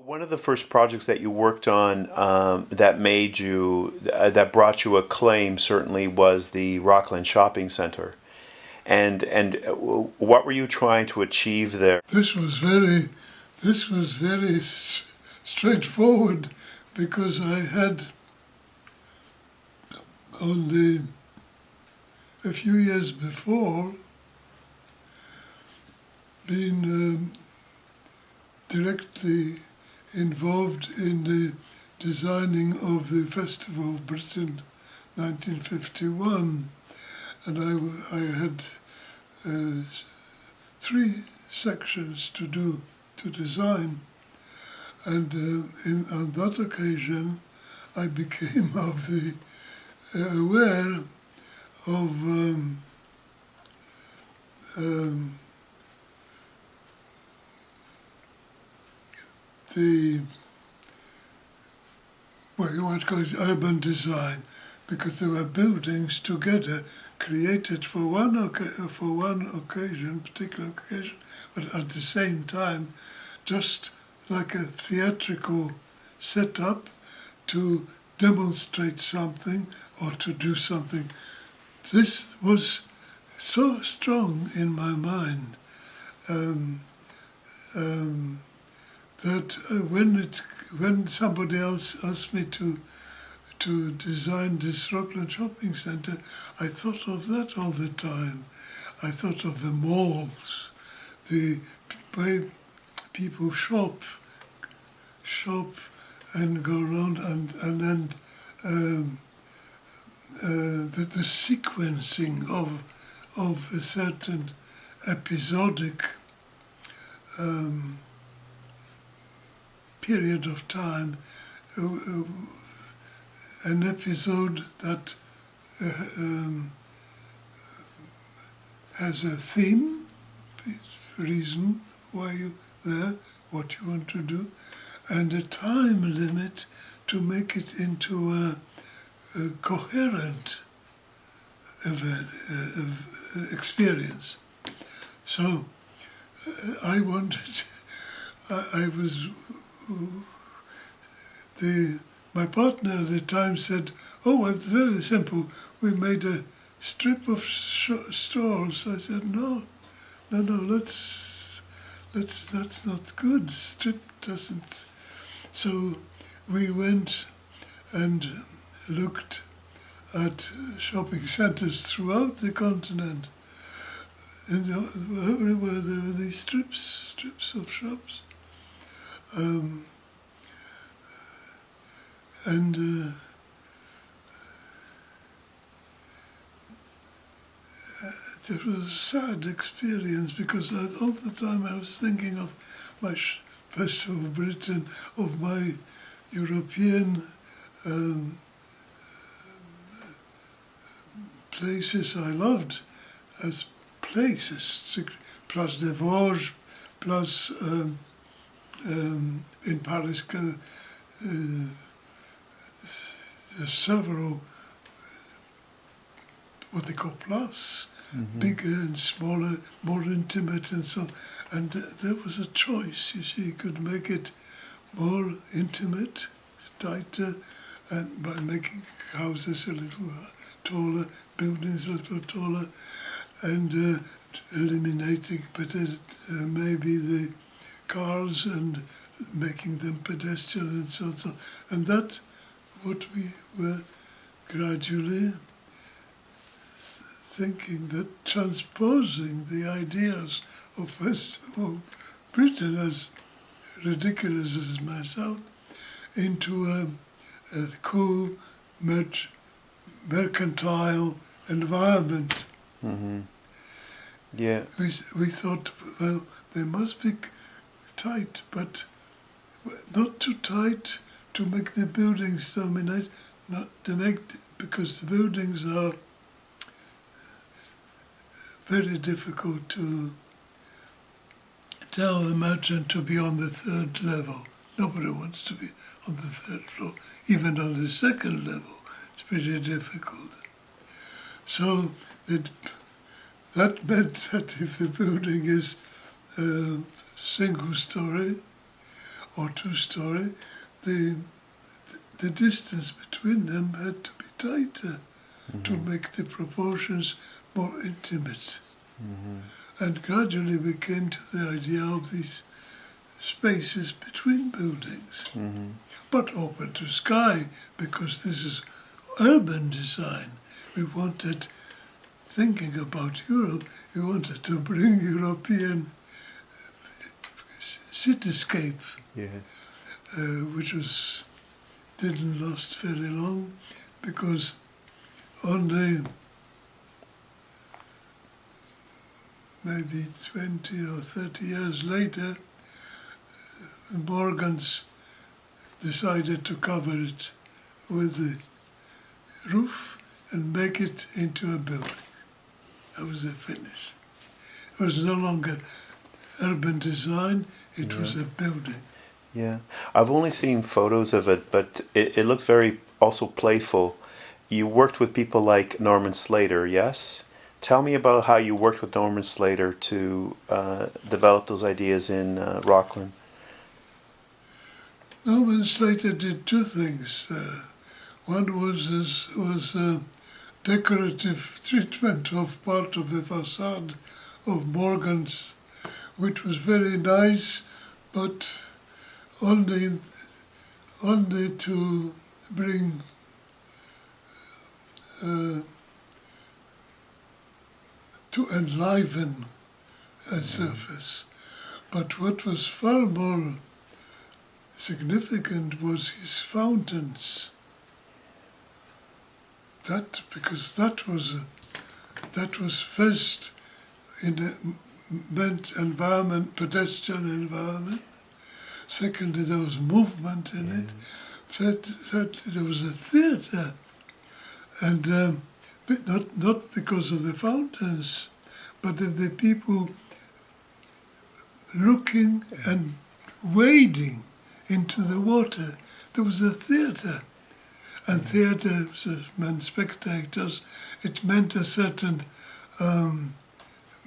One of the first projects that you worked on that brought you acclaim certainly was the Rockland Shopping Centre. And what were you trying to achieve there? This was very straightforward because I had only a few years before been directly involved in the designing of the Festival of Britain 1951, and I had three sections to design, and on that occasion I became aware of the, well, you might call it urban design, because there were buildings together created for one occasion, particular occasion, but at the same time, just like a theatrical setup to demonstrate something or to do something. This was so strong in my mind that when somebody else asked me to design this Rockland Shopping Centre, I thought of that all the time. I thought of the malls, the way people shop and go around, and then the sequencing of a certain episodic period of time, an episode that has a theme, reason why you're there, what you want to do, and a time limit to make it into a coherent experience. So I wanted, I was, my partner at the time said, "Oh, well, it's very simple. We made a strip of stores." I said, no, that's not good. Strip doesn't. So we went and looked at shopping centres throughout the continent. And everywhere there were these strips of shops. It was a sad experience because all the time I was thinking of my Festival of Britain, of my European places I loved as places, Place des Vosges, plus in Paris, there's several what they call places, bigger and smaller, more intimate and so on. And there was a choice, you see, you could make it more intimate, tighter, and by making houses a little taller, buildings a little taller, and eliminating maybe the cars and making them pedestrian and so on. And that's what we were gradually thinking, that transposing the ideas of Festival Britain, as ridiculous as it might sound, into a cool, mercantile environment. Mm-hmm. Yeah. We thought, well, they must be tight, but not too tight to make the buildings dominate, not to make, because the buildings are very difficult to tell the merchant to be on the third level. Nobody wants to be on the third floor. Even on the second level, it's pretty difficult. So that meant that if the building is single story, or two-story, the distance between them had to be tighter to make the proportions more intimate. And gradually we came to the idea of these spaces between buildings, but open to sky, because this is urban design. We wanted, thinking about Europe, we wanted to bring European cityscape, which didn't last very long, because only maybe 20 or 30 years later, Morgans decided to cover it with the roof and make it into a building. That was the finish. It was no longer urban design, it was a building. Yeah, I've only seen photos of it, but it looked very also playful. You worked with people like Norman Slater, yes? Tell me about how you worked with Norman Slater to develop those ideas in Rockland. Norman Slater did two things. One was decorative treatment of part of the facade of Morgan's, which was very nice, but only to bring to enliven a surface. But what was far more significant was his fountains. Because that was first in a meant environment, pedestrian environment. Secondly, there was movement in it. Third, there was a theatre, and but not because of the fountains, but of the people looking and wading into the water. There was a theatre. And theatre meant spectators. It meant a certain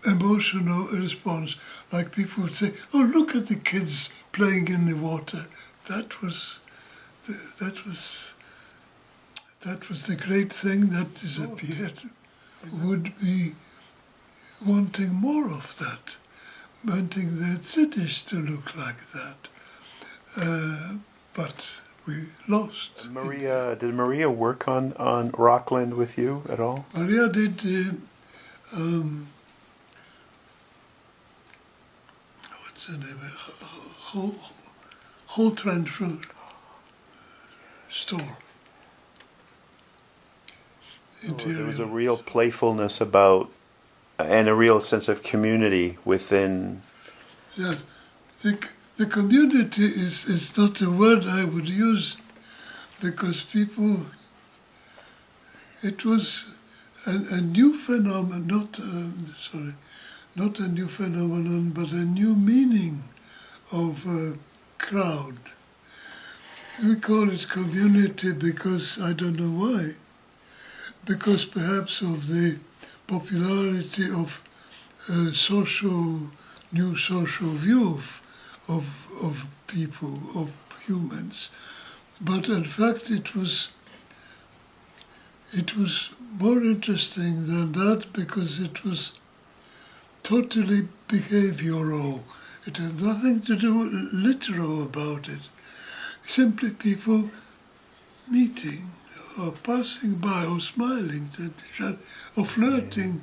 emotional response. Like people would say, "Oh, look at the kids playing in the water." That was the great thing that disappeared. Would be wanting more of that, wanting the cities to look like that. But we lost. Did Maria work on Rockland with you at all? Maria did what's the name? Whole Trend Fruit store. There was a real playfulness about, and a real sense of community within. Yes, the community is not a word I would use, because people. It was a new phenomenon, not a new phenomenon, but a new meaning of crowd. We call it community because, I don't know why, because perhaps of the popularity of new social view of people, of humans. But in fact it was more interesting than that, because it was totally behavioral. It had nothing to do literal about it. Simply people meeting or passing by or smiling at each other or flirting,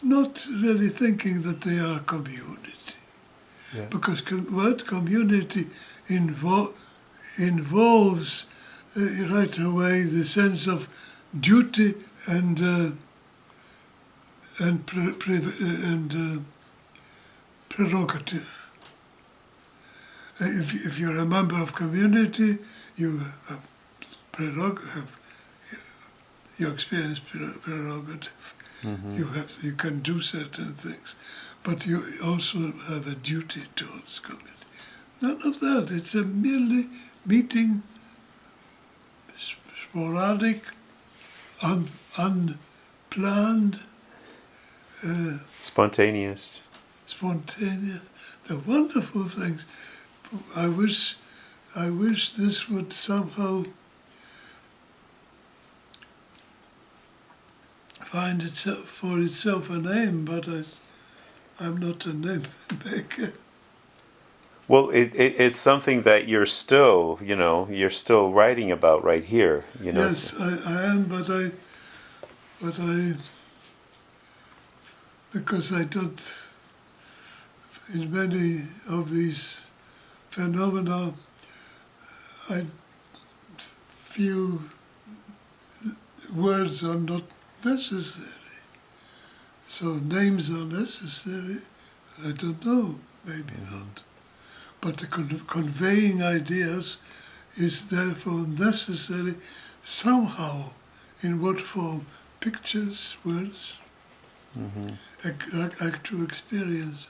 not really thinking that they are a community. Yeah. Because word community involves right away the sense of duty and prerogative. If you're a member of community, you experience prerogative. Mm-hmm. You can do certain things, but you also have a duty towards community. None of that. It's a merely meeting, sporadic, unplanned, spontaneous. The wonderful things. I wish this would somehow find itself a name, but I'm not a name maker. Well, it's something that you're still, you're still writing about right here, Yes, I am, but I, because I don't, in many of these phenomena, I feel words are not necessary. So names are necessary. I don't know, maybe not. But the conveying ideas is therefore necessary somehow. In what form? Pictures, words, actual experiences.